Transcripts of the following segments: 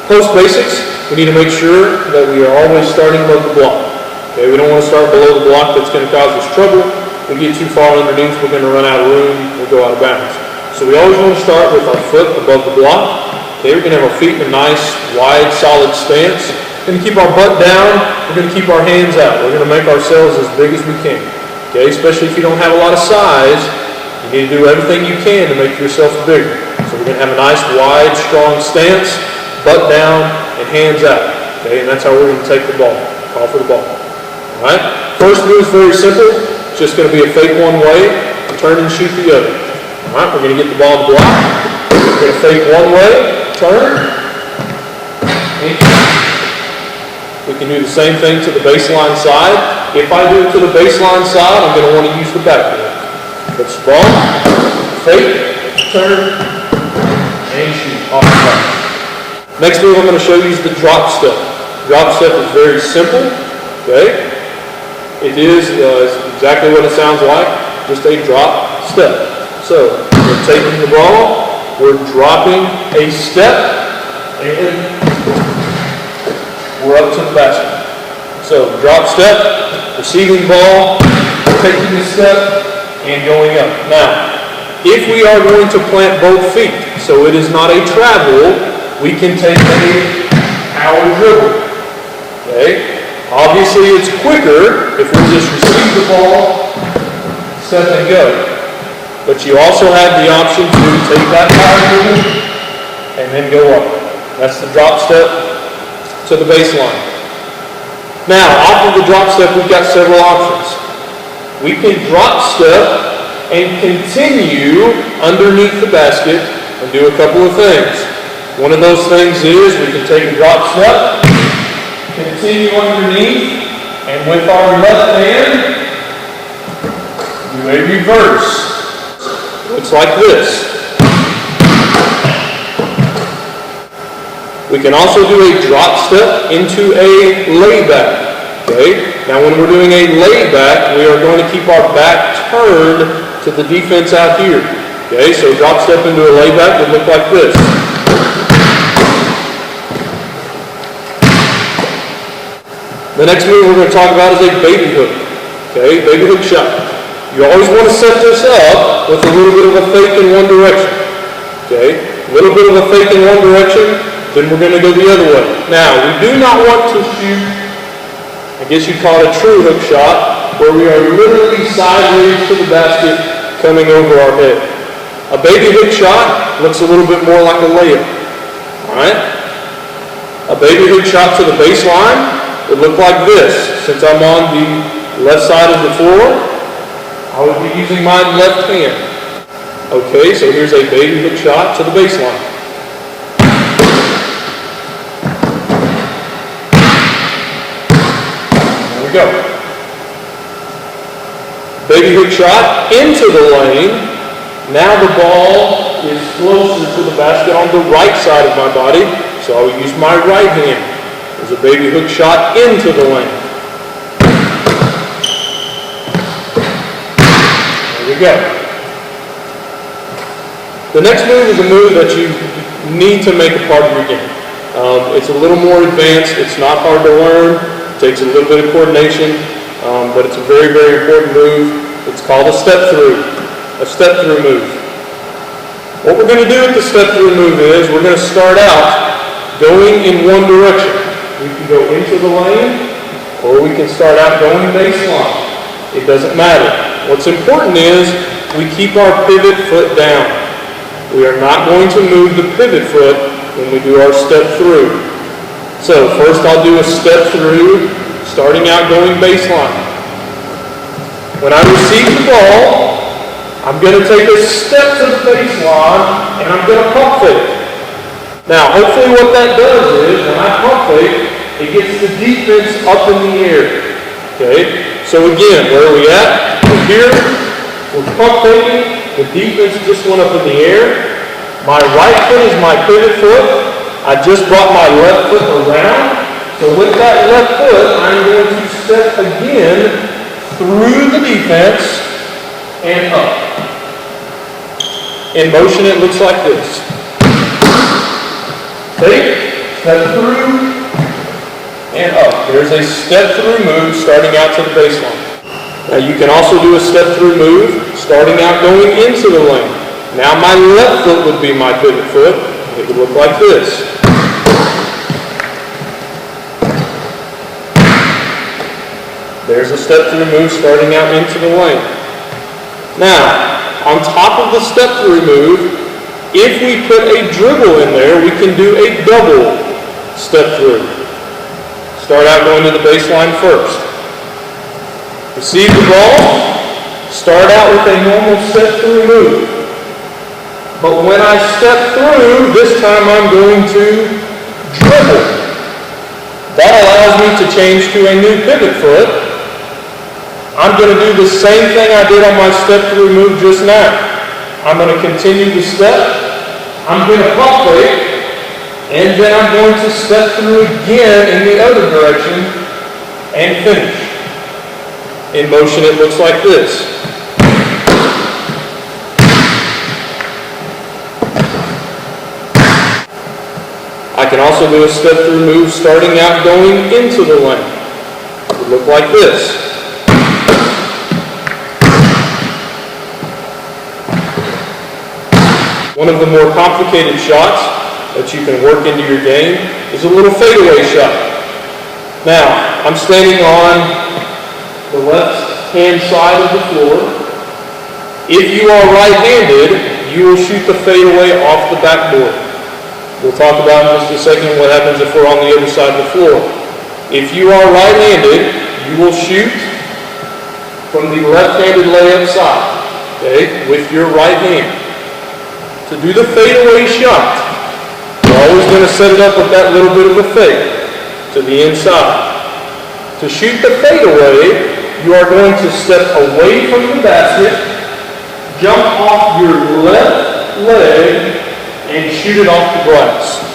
Post basics, we need to make sure that we are always starting above the block. Okay, we don't want to start below the block. That's going to cause us trouble. If we get too far underneath, we're going to run out of room. We'll go out of bounds. So we always want to start with our foot above the block. Okay, we're going to have our feet in a nice, wide, solid stance. We're going to keep our butt down. We're going to keep our hands out. We're going to make ourselves as big as we can. Okay, especially if you don't have a lot of size, you need to do everything you can to make yourself bigger. So we're going to have a nice, wide, strong stance, butt down, and hands out. Okay, and that's how we're going to take the ball. Call for the ball. All right. First move is very simple. It's just going to be a fake one way, turn and shoot the other. All right. We're going to get the ball to block. We're going to fake one way, turn, and shoot. We can do the same thing to the baseline side. If I do it to the baseline side, I'm going to want to use the backboard. Let's ball, fake, turn, and shoot off the back. Next move I'm going to show you is the drop step. Drop step is very simple. Okay? It is exactly what it sounds like, just a drop step. So we're taking the ball, we're dropping a step, and we're up to the basket. So drop step, receiving ball, taking a step, and going up. Now, if we are going to plant both feet, so it is not a travel, we can take a power dribble. Okay? Obviously, it's quicker if we just receive the ball, step and go. But you also have the option to take that power dribble and then go up. That's the drop step to the baseline. Now, off of the drop step, we've got several options. We can drop step and continue underneath the basket and do a couple of things. One of those things is we can take a drop step, continue underneath, and with our left hand, do a reverse. Looks like this. We can also do a drop step into a layback. Okay? Now when we're doing a layback, we are going to keep our back turned to the defense out here. Okay? So drop step into a layback would look like this. The next move we're going to talk about is a baby hook. Okay, baby hook shot. You always want to set this up with a little bit of a fake in one direction. Okay, a little bit of a fake in one direction, then we're going to go the other way. Now, we do not want to shoot, I guess you'd call it a true hook shot, where we are literally sideways to the basket coming over our head. A baby hook shot looks a little bit more like a layup. Alright? A baby hook shot to the baseline would look like this. Since I'm on the left side of the floor, I would be using my left hand. Okay, so here's a baby hook shot to the baseline. There we go. Baby hook shot into the lane. Now the ball is closer to the basket on the right side of my body, so I will use my right hand. There's a baby hook shot into the lane. There we go. The next move is a move that you need to make a part of your game. It's a little more advanced. It's not hard to learn. It takes a little bit of coordination, but it's a very, very important move. It's called a step through. A step through move. What we're going to do with the step through move is we're going to start out going in one direction. We can go into the lane, or we can start out going baseline. It doesn't matter. What's important is we keep our pivot foot down. We are not going to move the pivot foot when we do our step through. So first I'll do a step through, starting out going baseline. When I receive the ball, I'm going to take a step to the baseline, and I'm going to pump fake. Now, hopefully what that does is, when I pump fake, it gets the defense up in the air. Okay? So again, where are we at? We're here. We're pump faking. The defense just went up in the air. My right foot is my pivot foot. I just brought my left foot around. So with that left foot, I'm going to step again through the defense and up. In motion, it looks like this. Fake, step through, and up. There's a step through move starting out to the baseline. Now you can also do a step through move starting out going into the lane. Now my left foot would be my pivot foot. It would look like this. There's a step through move starting out into the lane. Now, on top of the step through move, if we put a dribble in there, we can do a double step through. Start out going to the baseline first. Receive the ball, start out with a normal step through move. But when I step through, this time I'm going to dribble. That allows me to change to a new pivot foot. I'm going to do the same thing I did on my step through move just now. I'm going to continue the step. I'm going to pump fake. And then I'm going to step through again in the other direction and finish. In motion it looks like this. I can also do a step through move starting out going into the lane. It would look like this. One of the more complicated shots that you can work into your game is a little fadeaway shot. Now, I'm standing on the left-hand side of the floor. If you are right-handed, you will shoot the fadeaway off the backboard. We'll talk about in just a second what happens if we're on the other side of the floor. If you are right-handed, you will shoot from the left-handed layup side, okay, with your right hand. To do the fadeaway shot, you're always going to set it up with that little bit of a fade to the inside. To shoot the fadeaway, you are going to step away from the basket, jump off your left leg, and shoot it off the glass.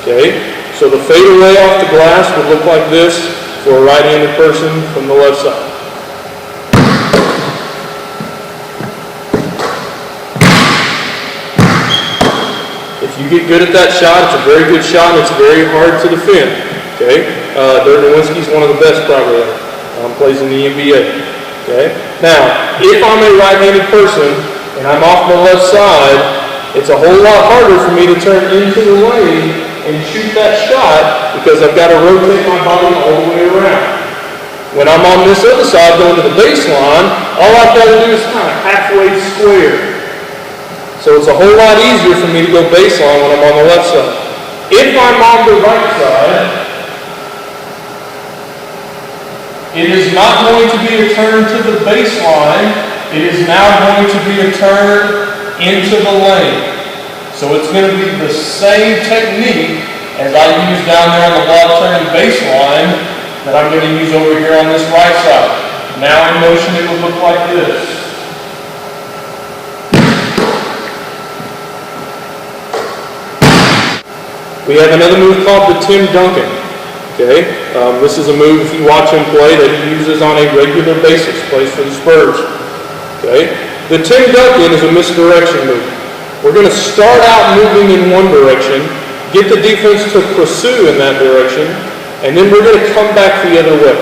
Okay? So the fadeaway off the glass would look like this for a right-handed person from the left side. If you get good at that shot, it's a very good shot and it's very hard to defend. Okay? Dirk Nowitzki's one of the best probably ever. Plays in the NBA. Okay? Now, if I'm a right-handed person and I'm off the left side, it's a whole lot harder for me to turn into the lane and shoot that shot because I've got to rotate my body all the way around. When I'm on this other side going to the baseline, all I've got to do is kind of halfway square. So it's a whole lot easier for me to go baseline when I'm on the left side. If I'm on the right side, it is not going to be a turn to the baseline. It is now going to be a turn into the lane. So it's going to be the same technique as I used down there on the block turning baseline that I'm going to use over here on this right side. Now in motion it would look like this. We have another move called the Tim Duncan. Okay, this is a move, if you watch him play, that he uses on a regular basis, plays for the Spurs. Okay, the Tim Duncan is a misdirection move. We're going to start out moving in one direction, get the defense to pursue in that direction, and then we're going to come back the other way.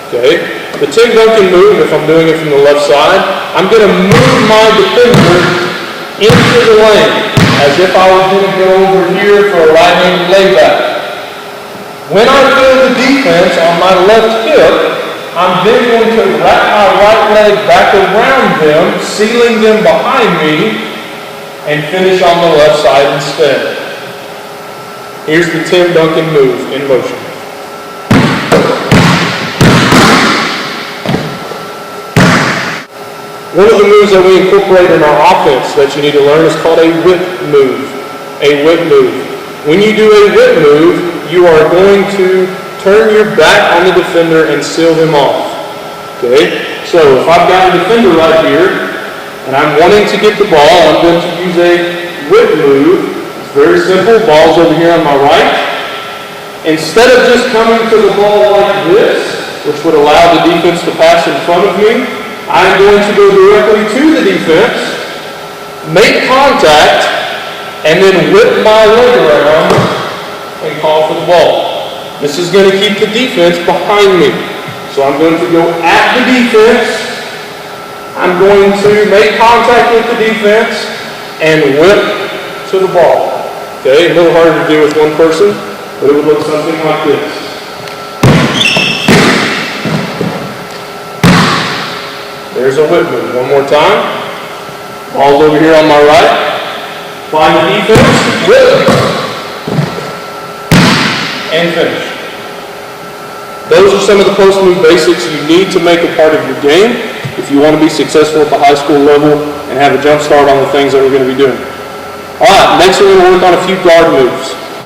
Okay, the Tim Duncan move, if I'm doing it from the left side, I'm going to move my defender into the lane, as if I was going to go over here for a right-handed layback. When I feel the defense on my left hip, I'm then going to wrap my right leg back around them, sealing them behind me, and finish on the left side instead. Here's the Tim Duncan move in motion. One of the moves that we incorporate in our offense that you need to learn is called a whip move. A whip move. When you do a whip move, you are going to turn your back on the defender and seal them off. Okay? So if I've got a defender right here, and I'm wanting to get the ball, I'm going to use a whip move. It's very simple. Ball's over here on my right. Instead of just coming to the ball like this, which would allow the defense to pass in front of me, I'm going to go directly to the defense, make contact, and then whip my leg around and call for the ball. This is going to keep the defense behind me. So I'm going to go at the defense. I'm going to make contact with the defense and whip to the ball. Okay, a little harder to do with one person, but it would look something like this. There's a whip move. One more time. Ball's over here on my right. Find the defense, whip, and finish. Those are some of the post move basics you need to make a part of your game if you want to be successful at the high school level and have a jump start on the things that we're going to be doing. All right, next we're going to work on a few guard moves.